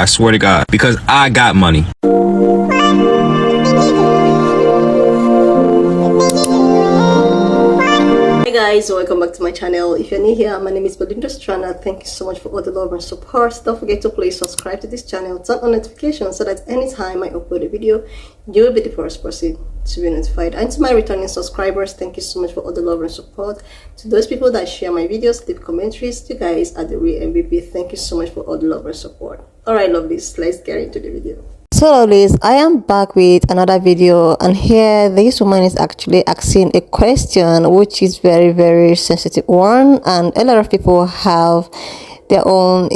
I swear to God, because I got money. Hey guys, welcome back to my channel. If you're new here, my name is Belinda Strana. Thank you so much for all the love and support. Don't forget to please subscribe to this channel, turn on notifications so that anytime I upload a video, you will be the first person to be notified. And to my returning subscribers, thank you so much for all the love and support. To those people that share my videos, leave commentaries, you guys are the real MVP. Thank you so much for all the love and support. Alright lovelies, let's get into the video. So lovelies, I am back with another video, and here this woman is actually asking a question which is very sensitive one, and a lot of people have their own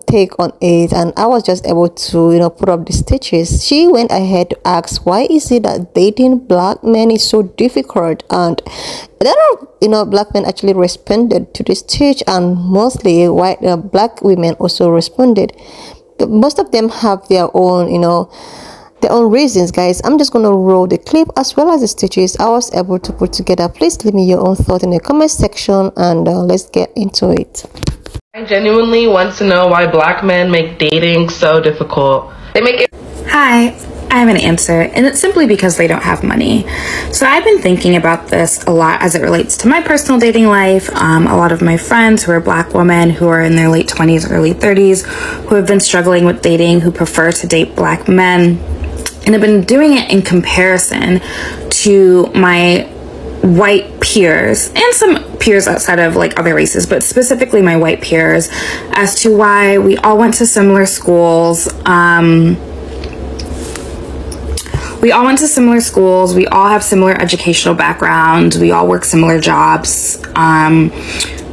take on it, and I was just able to put up the stitches. She went ahead to ask, why is it that dating black men is so difficult? And a lot of black men actually responded to this stitch, and mostly white black women also responded. Most of them have their own their own reasons, guys. I'm just gonna roll the clip as well as the stitches I was able to put together. Please leave me your own thought in the comment section, and let's get into it. I genuinely want to know why black men make dating so difficult. They make it. Hi, I have an answer, and it's simply because they don't have money. So I've been thinking about this a lot as it relates to my personal dating life. A lot of my friends who are black women who are in their late 20s, early 30s, who have been struggling with dating, who prefer to date black men, and have been doing it in comparison to my white peers and some peers outside of other races, but specifically my white peers, as to why we all went to similar schools. We all went to similar schools, we all have similar educational backgrounds, we all work similar jobs.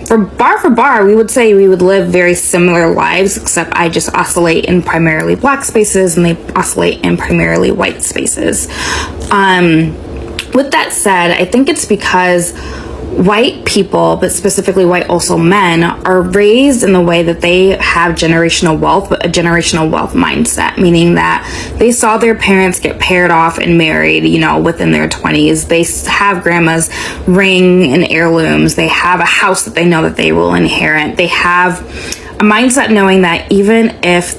For bar, we would say we would live very similar lives, except I just oscillate in primarily black spaces and they oscillate in primarily white spaces. With that said, I think it's because white people, but specifically white also men, are raised in the way that they have generational wealth, but a generational wealth mindset, meaning that they saw their parents get paired off and married, within their 20s. They have grandma's ring and heirlooms. They have a house that they know that they will inherit. They have a mindset knowing that even if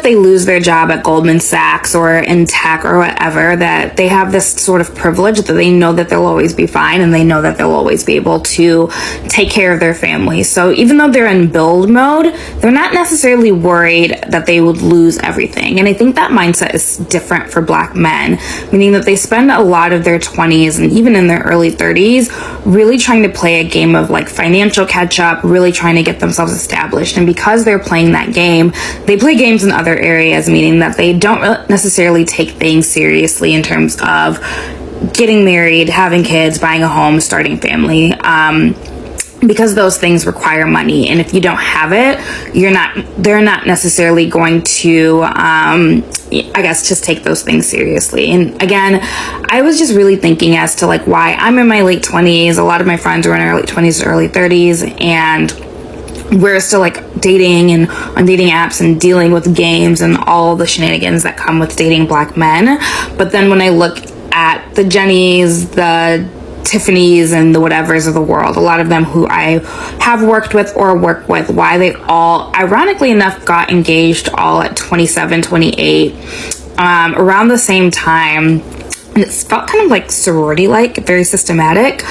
they lose their job at Goldman Sachs or in tech or whatever, that they have this sort of privilege that they know that they'll always be fine, and they know that they'll always be able to take care of their family. So even though they're in build mode, they're not necessarily worried that they would lose everything. And I think that mindset is different for black men, meaning that they spend a lot of their 20s and even in their early 30s really trying to play a game of financial catch up, really trying to get themselves established. And because they're playing that game, they play games in other areas, meaning that they don't necessarily take things seriously in terms of getting married, having kids, buying a home, starting family, because those things require money, and if you don't have it, they're not necessarily going to just take those things seriously. And again, I was just really thinking as to why I'm in my late 20s, a lot of my friends are in their late 20s to early 30s, and we're still dating and on dating apps and dealing with games and all the shenanigans that come with dating black men. But then when I look at the Jennys, the Tiffany's, and the whatevers of the world, a lot of them who I have worked with or work with, why they all, ironically enough, got engaged all at 27, 28, around the same time. And it felt kind of sorority-like, very systematic.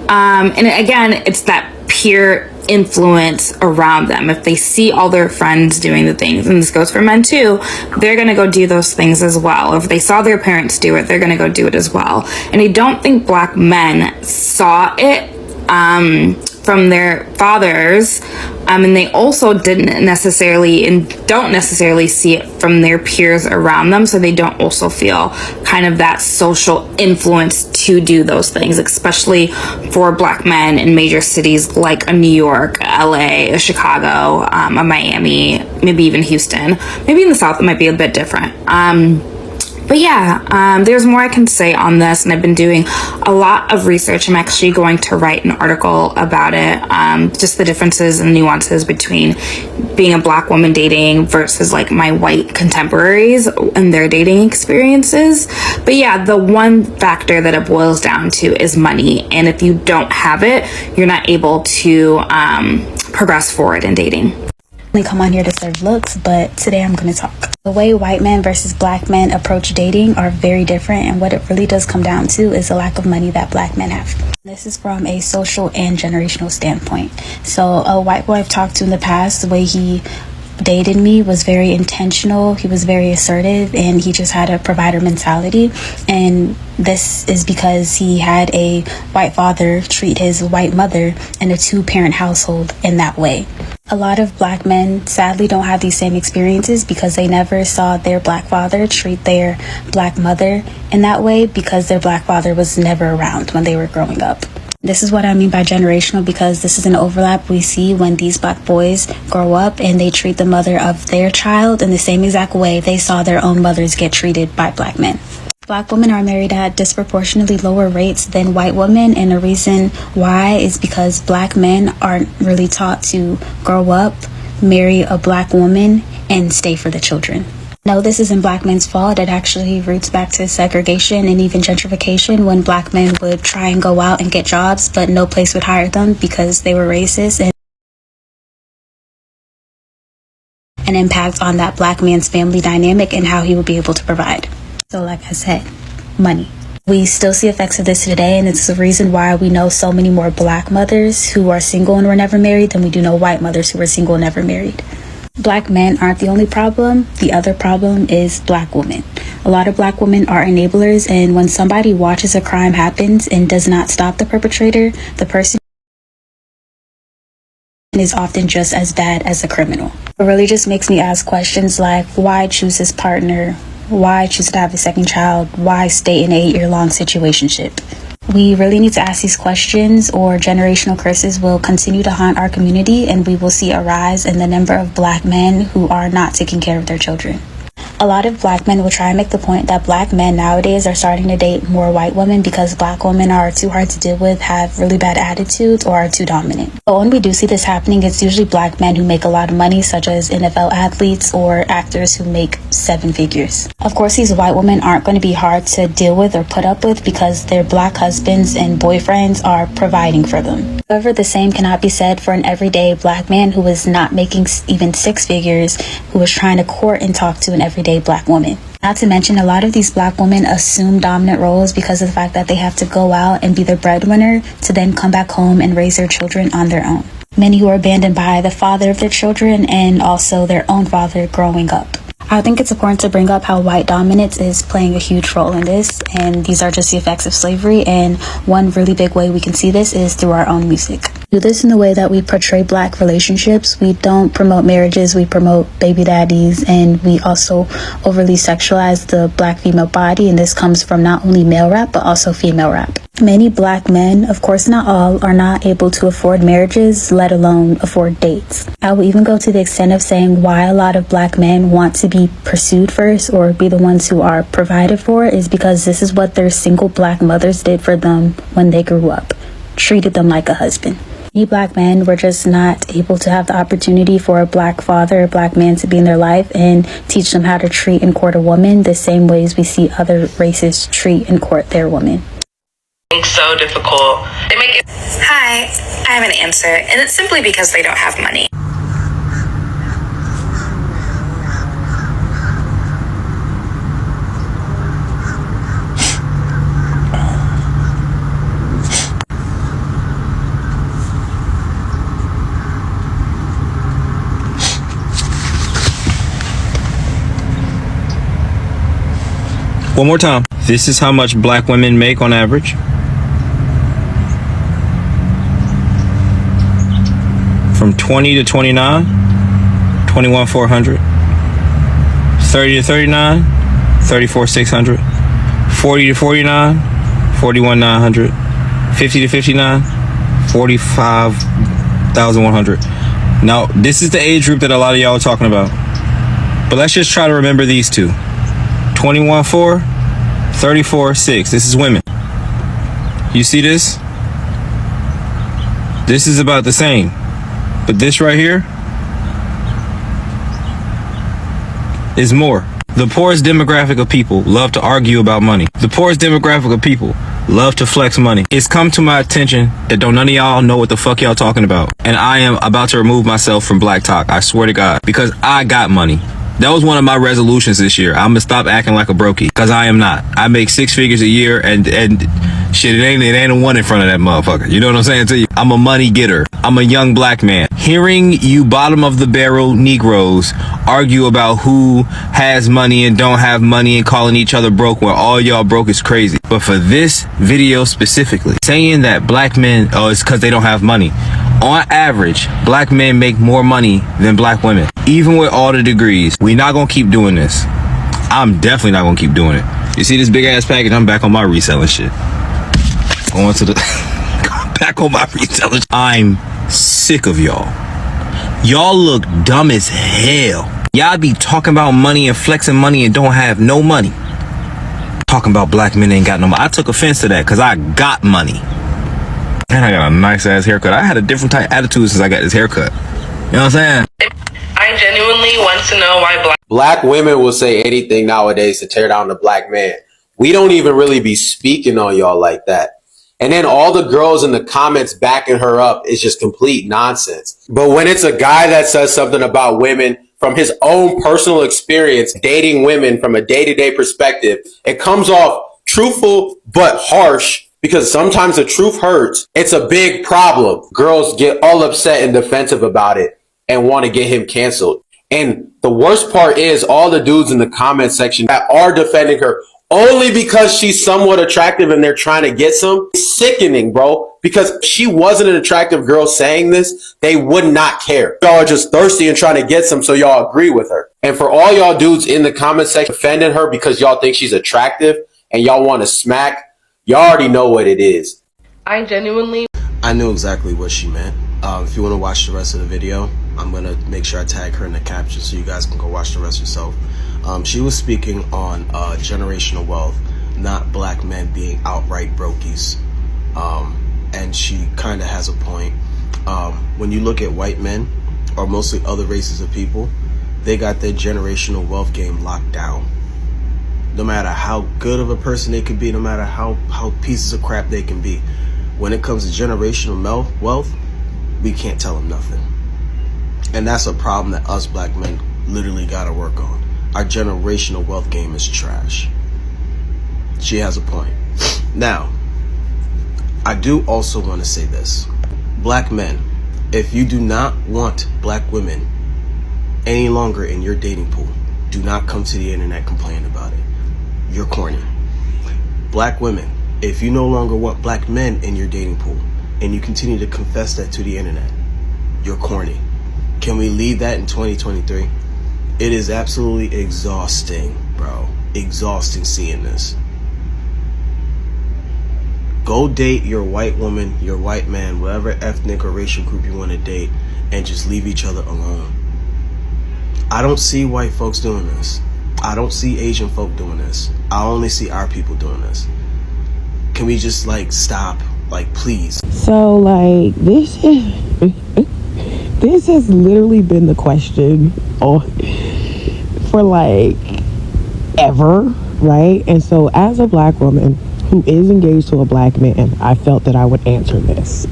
And again, it's that peer influence around them. If they see all their friends doing the things, and this goes for men too, they're gonna go do those things as well. If they saw their parents do it, they're gonna go do it as well. And I don't think black men saw it from their fathers, and they also didn't necessarily and don't necessarily see it from their peers around them, so they don't also feel kind of that social influence to do those things, especially for black men in major cities like a New York, LA, a Chicago, a Miami, maybe even Houston. Maybe in the South it might be a bit different. But yeah, there's more I can say on this, and I've been doing a lot of research. I'm actually going to write an article about it, just the differences and nuances between being a black woman dating versus my white contemporaries and their dating experiences. But yeah, the one factor that it boils down to is money, and if you don't have it, you're not able to progress forward in dating. only come on here to serve looks, but today I'm going to talk. The way white men versus black men approach dating are very different, and what it really does come down to is the lack of money that black men have. This is from a social and generational standpoint. So a white boy I've talked to in the past, the way he dated me was very intentional. He was very assertive, and he just had a provider mentality. And this is because he had a white father treat his white mother in a two-parent household in that way. A lot of black men sadly don't have these same experiences because they never saw their black father treat their black mother in that way because their black father was never around when they were growing up. This is what I mean by generational, because this is an overlap we see when these black boys grow up and they treat the mother of their child in the same exact way they saw their own mothers get treated by black men. Black women are married at disproportionately lower rates than white women, and the reason why is because black men aren't really taught to grow up, marry a black woman, and stay for the children. No, this isn't black men's fault. It actually roots back to segregation and even gentrification, when black men would try and go out and get jobs, but no place would hire them because they were racist, and an impact on that black man's family dynamic and how he would be able to provide. So like I said, money. We still see effects of this today, and it's the reason why we know so many more black mothers who are single and were never married than we do know white mothers who were single and never married. Black men aren't the only problem. The other problem is black women. A lot of black women are enablers, and when somebody watches a crime happens and does not stop the perpetrator, the person is often just as bad as the criminal. It really just makes me ask questions like, why choose this partner? Why choose to have a second child? Why stay in an 8-year-long situationship? We really need to ask these questions, or generational curses will continue to haunt our community, and we will see a rise in the number of black men who are not taking care of their children. A lot of black men will try and make the point that black men nowadays are starting to date more white women because black women are too hard to deal with, have really bad attitudes, or are too dominant. But when we do see this happening, it's usually black men who make a lot of money, such as NFL athletes or actors who make 7 figures. Of course, these white women aren't going to be hard to deal with or put up with because their black husbands and boyfriends are providing for them. However, the same cannot be said for an everyday black man who is not making even 6 figures, who is trying to court and talk to an everyday black woman. Not to mention, a lot of these black women assume dominant roles because of the fact that they have to go out and be the breadwinner to then come back home and raise their children on their own. Many who are abandoned by the father of their children and also their own father growing up. I think it's important to bring up how white dominance is playing a huge role in this, and these are just the effects of slavery, and one really big way we can see this is through our own music. We do this in the way that we portray black relationships. We don't promote marriages, we promote baby daddies, and we also overly sexualize the black female body, and this comes from not only male rap but also female rap. Many black men, of course not all, are not able to afford marriages, let alone afford dates. I will even go to the extent of saying why a lot of black men want to be pursued first or be the ones who are provided for is because this is what their single black mothers did for them when they grew up. Treated them like a husband. Many black men were just not able to have the opportunity for a black father or black man to be in their life and teach them how to treat and court a woman the same ways we see other races treat and court their women. So difficult. They make it. Hi, I have an answer, and it's simply because they don't have money. One more time. This is how much black women make on average. From 20 to 29, 21,400. 30 to 39, 34,600. 40 to 49, 41,900. 50 to 59, 45,100. Now, this is the age group that a lot of y'all are talking about. But let's just try to remember these two. 21,400, 34,600. This is women. You see this? This is about the same. But this right here is more. The poorest demographic of people love to argue about money. The poorest demographic of people love to flex money. It's come to my attention that don't none of y'all know what the fuck y'all talking about. And I am about to remove myself from Black Talk. I swear to God. Because I got money. That was one of my resolutions this year. I'm gonna stop acting like a brokey. Because I am not. I make 6 figures a year and shit, it ain't a one in front of that motherfucker. You know what I'm saying to you? I'm a money getter. I'm a young black man. Hearing you bottom of the barrel Negroes argue about who has money and don't have money and calling each other broke when all y'all broke is crazy. But for this video specifically, saying that black men, it's because they don't have money. On average, black men make more money than black women. Even with all the degrees, we not gonna keep doing this. I'm definitely not gonna keep doing it. You see this big ass package? I'm back on my reselling shit. Going to the back on my reselling. I'm sick of y'all. Y'all look dumb as hell. Y'all be talking about money and flexing money and don't have no money. Talking about black men ain't got no money. I took offense to that because I got money. And I got a nice ass haircut. I had a different type of attitude since I got this haircut. You know what I'm saying? I genuinely want to know why Black women will say anything nowadays to tear down the black man. We don't even really be speaking on y'all like that. And then all the girls in the comments backing her up is just complete nonsense. But when it's a guy that says something about women from his own personal experience, dating women from a day-to-day perspective, it comes off truthful but harsh because sometimes the truth hurts. It's a big problem. Girls get all upset and defensive about it and want to get him canceled. And the worst part is all the dudes in the comment section that are defending her only because she's somewhat attractive and they're trying to get some. It's sickening, bro. Because if she wasn't an attractive girl saying this, they would not care. Y'all are just thirsty and trying to get some, so y'all agree with her. And for all y'all dudes in the comment section defending her because y'all think she's attractive and y'all want to smack, y'all already know what it is. I knew exactly what she meant. If you want to watch the rest of the video, I'm going to make sure I tag her in the caption so you guys can go watch the rest yourself. She was speaking on generational wealth, not black men being outright brokies. And she kind of has a point. When you look at white men, or mostly other races of people, they got their generational wealth game locked down. No matter how good of a person they could be, no matter how pieces of crap they can be, when it comes to generational wealth, we can't tell them nothing. And that's a problem that us black men literally got to work on. Our generational wealth game is trash. She has a point. Now, I do also want to say this. Black men, if you do not want black women any longer in your dating pool, do not come to the internet complaining about it. You're corny. Black women, if you no longer want black men in your dating pool and you continue to confess that to the internet, you're corny. Can we leave that in 2023? It is absolutely exhausting, bro. Exhausting seeing this. Go date your white woman, your white man, whatever ethnic or racial group you want to date, and just leave each other alone. I don't see white folks doing this. I don't see Asian folk doing this. I only see our people doing this. Can we just stop? Please. So this has literally been the question for ever, right? And so as a black woman who is engaged to a black man, I felt that I would answer this.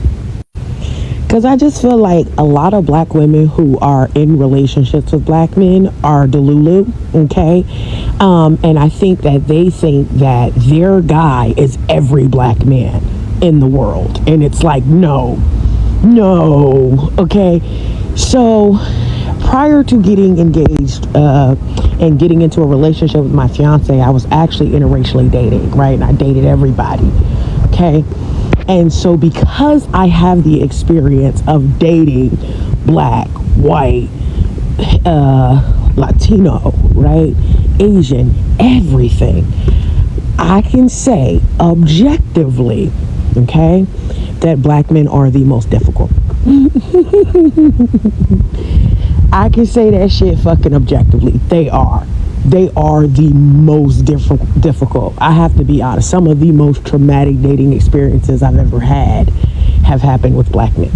Because I just feel like a lot of black women who are in relationships with black men are delulu, okay? And I think that they think that their guy is every black man in the world. And it's no, okay? So prior to getting engaged and getting into a relationship with my fiance, I was actually interracially dating, right? And I dated everybody, okay? And so because I have the experience of dating black, white, Latino, right, Asian, everything, I can say objectively, okay, that black men are the most difficult. I can say that shit fucking objectively. They are the most difficult. I have to be honest. Some of the most traumatic dating experiences I've ever had have happened with black men.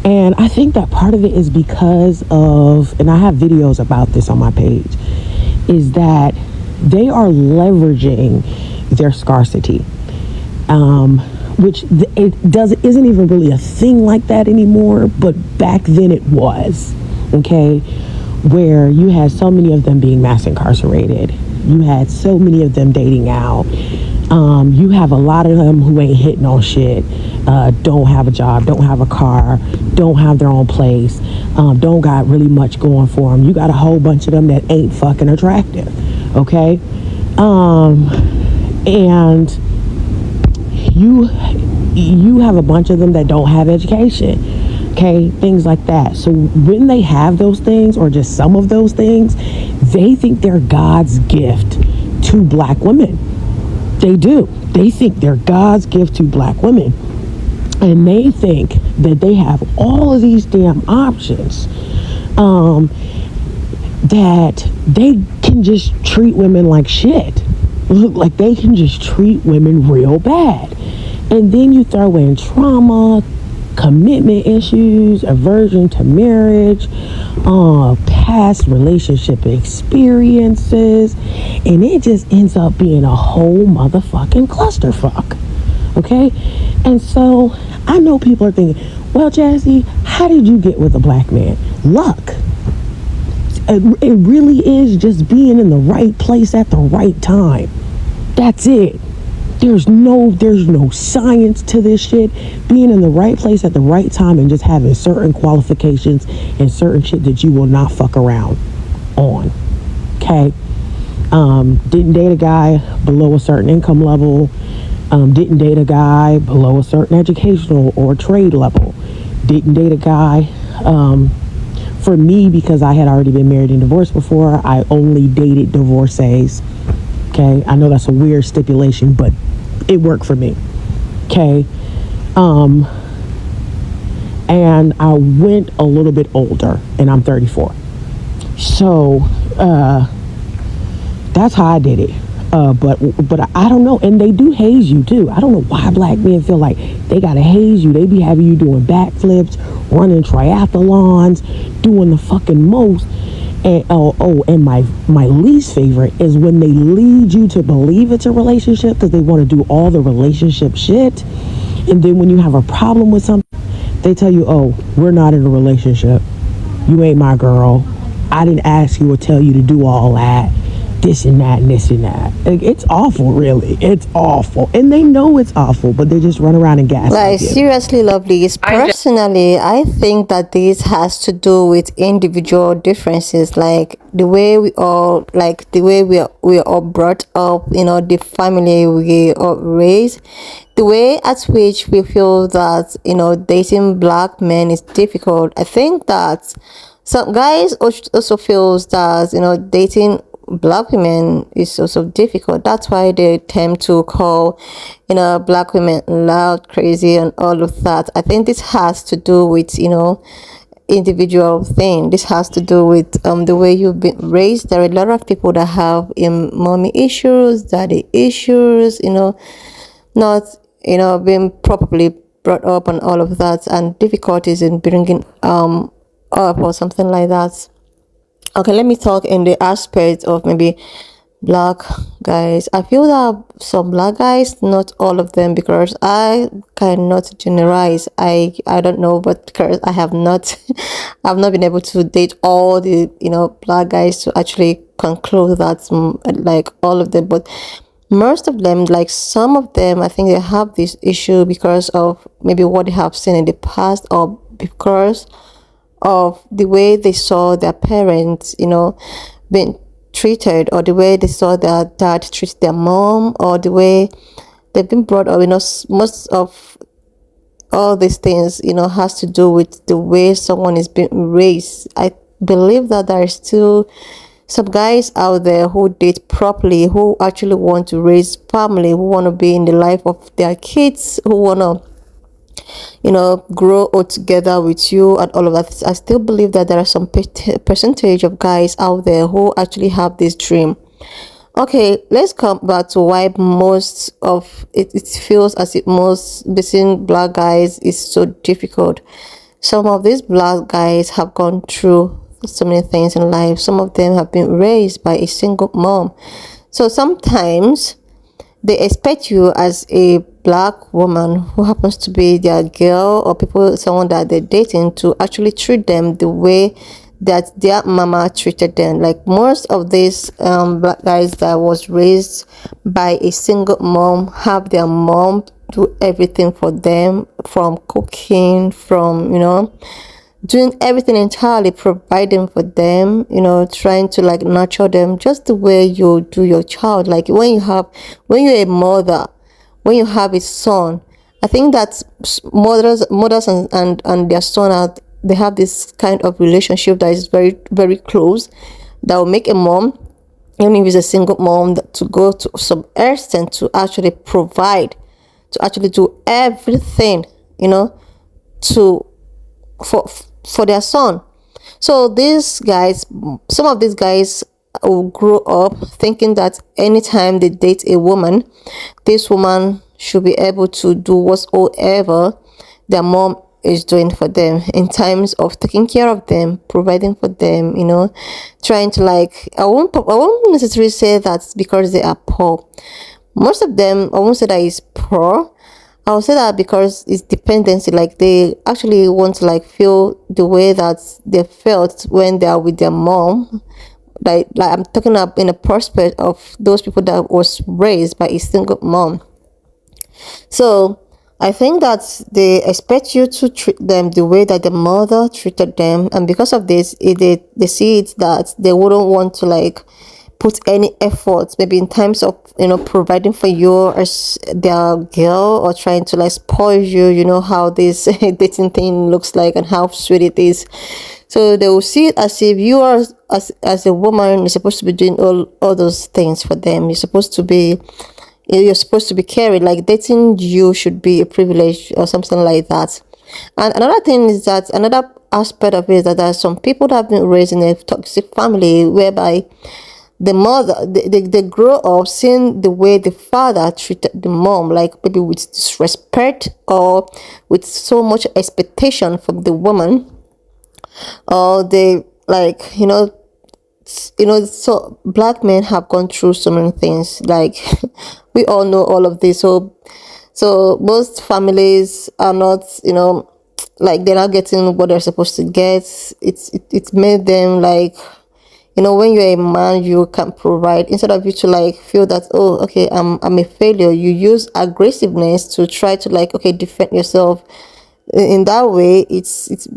And I think that part of it is because of, and I have videos about this on my page, is that They are leveraging their scarcity, which isn't even really a thing like that anymore, but back then it was, okay, where you had so many of them being mass incarcerated. You had so many of them dating out. You have a lot of them who ain't hitting on shit, don't have a job, don't have a car, don't have their own place, don't got really much going for them. You got a whole bunch of them that ain't fucking attractive, okay? And you have a bunch of them that don't have education, okay? Things like that. So when they have those things, or just some of those things, they think they're God's gift to black women. They do. They think they're God's gift to black women. And they think that they have all of these damn options, that they can just treat women like shit. Look, like they can just treat women real bad. And then you throw in trauma, commitment issues, aversion to marriage, past relationship experiences, and it just ends up being a whole motherfucking clusterfuck. Okay? And so I know people are thinking, well, Jazzy, how did you get with a black man? Luck. It really is just being in the right place at the right time. That's it. There's no science to this shit. Being in the right place at the right time and just having certain qualifications and certain shit that you will not fuck around on. Okay? Didn't date a guy below a certain income level. Didn't date a guy below a certain educational or trade level. Didn't date a guy, for me, because I had already been married and divorced before, I only dated divorcees. Okay, I know that's a weird stipulation, but it worked for me. Okay, and I went a little bit older, and I'm 34. So that's how I did it. But I don't know, and they do haze you too. I don't know why black men feel like they gotta haze you. They be having you doing backflips, running triathlons, doing the fucking most. And and my least favorite is when they lead you to believe it's a relationship because they want to do all the relationship shit, and then when you have a problem with something, they tell you, oh, we're not in a relationship, you ain't my girl, I didn't ask you or tell you to do all that, this and that and this and that. It's awful, really. It's awful. And they know it's awful, but they just run around and gaslight Like, you. seriously, lovelies. Personally, I think that this has to do with individual differences, like the way we all brought up, the family we are raised, the way at which we feel that, dating black men is difficult. I think that some guys also feels that, dating black women is also difficult. That's why they tend to call, black women loud, crazy, and all of that. I think this has to do with, individual thing. This has to do with the way you've been raised. There are a lot of people that have mommy issues, daddy issues, not, being properly brought up and all of that, and difficulties in bringing up or something like that. Okay, let me talk in the aspect of maybe black guys. I feel that some black guys, not all of them, because I cannot generalize. I don't know, but because I have not I've not been able to date all the black guys to actually conclude that like all of them, but most of them, like some of them, I think they have this issue because of maybe what they have seen in the past, or because of the way they saw their parents, being treated, or the way they saw their dad treat their mom, or the way they've been brought up. Most of all these things, has to do with the way someone is being raised. I believe that there are still some guys out there who date properly, who actually want to raise family, who want to be in the life of their kids, who want to grow all together with you and all of that. I still believe that there are some percentage of guys out there who actually have this dream. Okay, let's come back to why most of it feels as if most between black guys is so difficult. Some of these black guys have gone through so many things in life. Some of them have been raised by a single mom. So sometimes they expect you as a black woman who happens to be their girl or someone that they're dating, to actually treat them the way that their mama treated them. Like most of these black guys that was raised by a single mom have their mom do everything for them, from cooking, from doing everything entirely, providing for them, trying to like nurture them just the way you do your child. Like when you're a mother, when you have a son, I think that mothers and their son they have this kind of relationship that is very, very close, that will make a mom, even if it's a single mom, to go to some extent to actually provide, to actually do everything, to for their son. So some of these guys will grow up thinking that anytime they date a woman, this woman should be able to do whatsoever their mom is doing for them in times of taking care of them, providing for them, trying to like, I won't necessarily say that because they are poor. Most of them, I won't say that is poor. I would say that because it's dependency. Like they actually want to like feel the way that they felt when they are with their mom. Like I'm talking up in a prospect of those people that was raised by a single mom. So I think that they expect you to treat them the way that the mother treated them, and because of this, they see it that they wouldn't want to like put any effort, maybe in terms of providing for you as their girl, or trying to like spoil you. You know how this dating thing looks like and how sweet it is. So they will see it as if you are, as a woman, you're supposed to be doing all those things for them. You're supposed to be carried. Like dating you should be a privilege or something like that. And another thing is that another aspect of it is that there are some people that have been raised in a toxic family whereby the mother, they grow up seeing the way the father treated the mom, like maybe with disrespect or with so much expectation from the woman, or they like so black men have gone through so many things, like we all know all of this. So most families are not, like they're not getting what they're supposed to get. It's made them like, when you're a man, you can provide, instead of you to like feel that, oh, okay, I'm a failure. You use aggressiveness to try to like, okay, defend yourself. In that way, it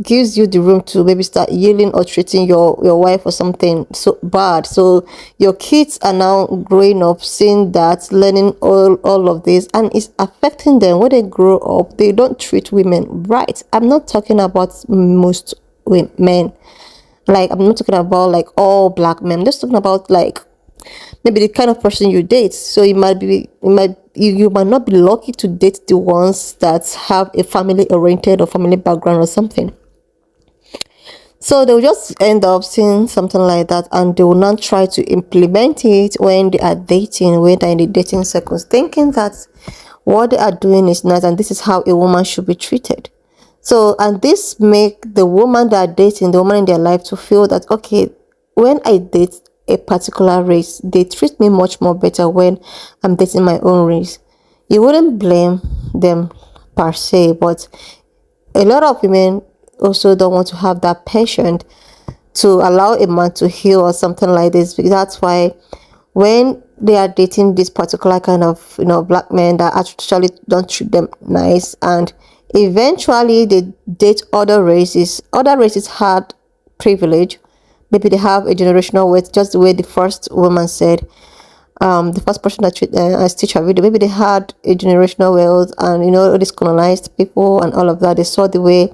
gives you the room to maybe start yelling or treating your wife or something so bad. So your kids are now growing up seeing that, learning all of this, and it's affecting them when they grow up. They don't treat women right. I'm not talking about most men. Like I'm not talking about like all black men. I'm just talking about like maybe the kind of person you date. So you might not be lucky to date the ones that have a family oriented or family background or something. So they'll just end up seeing something like that, and they will not try to implement it when they are dating, when they're in the dating circles, thinking that what they are doing is nice and this is how a woman should be treated. So, and this make the woman that are dating, the woman in their life, to feel that, okay, when I date a particular race, they treat me much more better when I'm dating my own race. You wouldn't blame them per se, but a lot of women also don't want to have that patience to allow a man to heal or something like this. Because that's why when they are dating this particular kind of black men that actually don't treat them nice, and eventually they date other races had privilege. Maybe they have a generational wealth, just the way the first woman said, the first person that I stitched her video. Maybe they had a generational wealth, and all these colonized people and all of that. They saw the way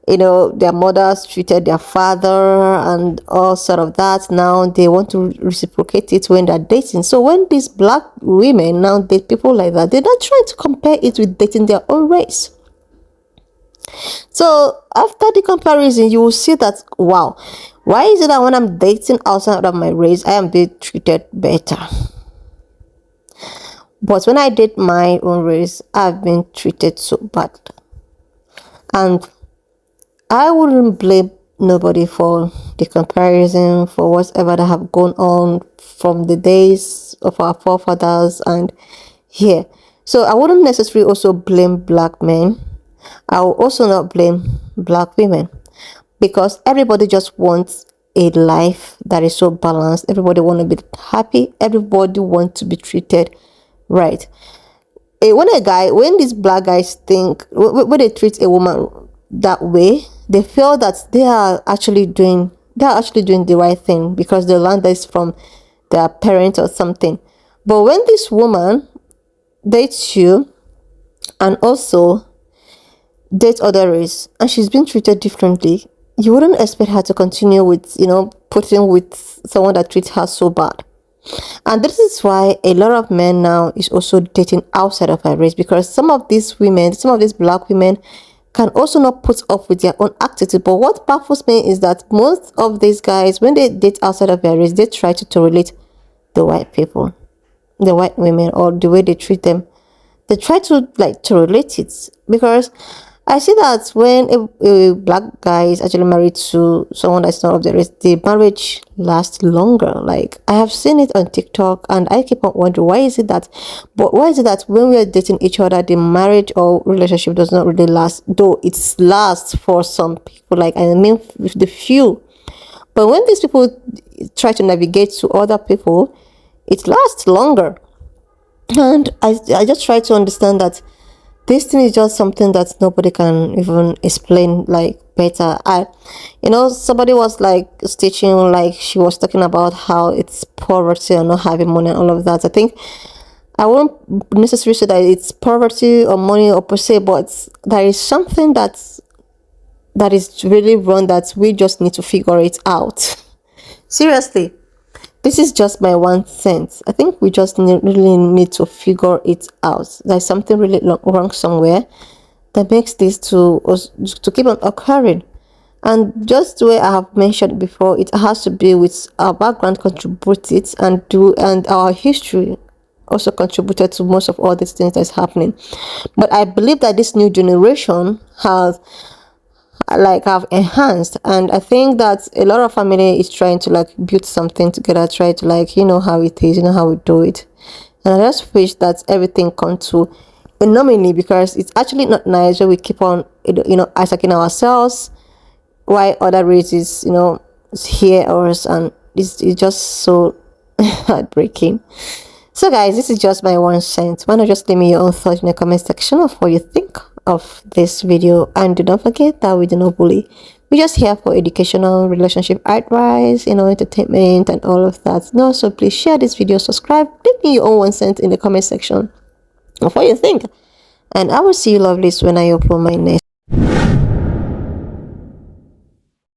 their mothers treated their father and all sort of that. Now they want to reciprocate it when they're dating. So when these black women now date people like that, they're not trying to compare it with dating their own race. So after the comparison, you will see that, wow, why is it that when I'm dating outside of my race, I am being treated better, but when I date my own race, I've been treated so bad? And I wouldn't blame nobody for the comparison, for whatever that have gone on from the days of our forefathers and here. So I wouldn't necessarily also blame black men. I will also not blame black women, because everybody just wants a life that is so balanced. Everybody want to be happy. Everybody wants to be treated right. When these black guys think, when they treat a woman that way, they feel that they are actually doing the right thing because they learned this from their parents or something. But when this woman dates you and also date other race and she's been treated differently, you wouldn't expect her to continue with, putting with someone that treats her so bad. And this is why a lot of men now is also dating outside of her race, because some of these black women can also not put up with their own attitude. But what baffles me is that most of these guys, when they date outside of their race, they try to relate the white people, the white women, or the way they treat them. They try to relate it, because I see that when a black guy is actually married to someone that's not of the race, the marriage lasts longer. Like, I have seen it on TikTok, and I keep on wondering, why is it that when we are dating each other, the marriage or relationship does not really last, though it lasts for some people, with the few. But when these people try to navigate to other people, it lasts longer. And I just try to understand that this thing is just something that nobody can even explain better. Somebody was stitching, she was talking about how it's poverty and not having money and all of that. I think I won't necessarily say that it's poverty or money or per se, but there is something that is really wrong that we just need to figure it out. Seriously. This is just my 1 cent. I think we just really need to figure it out. There's something really wrong somewhere that makes this to keep on occurring. And just the way I have mentioned before, it has to be with our background contributed and our history also contributed to most of all these things that's happening. But I believe that this new generation have enhanced, and I think that a lot of family is trying to build something together, try to how it is, how we do it. And I just wish that everything come to a nominee, because it's actually not nice when we keep on attacking ourselves while other races hear us, and it's just so heartbreaking. So guys, this is just my 1 cent. Why not just leave me your own thoughts in the comment section of what you think of this video, and do not forget that we do not bully. We're just here for educational, relationship advice, entertainment and all of that. So please share this video, subscribe, leave me your own 1 cent in the comment section of what you think, and I will see you lovelies when I upload my next.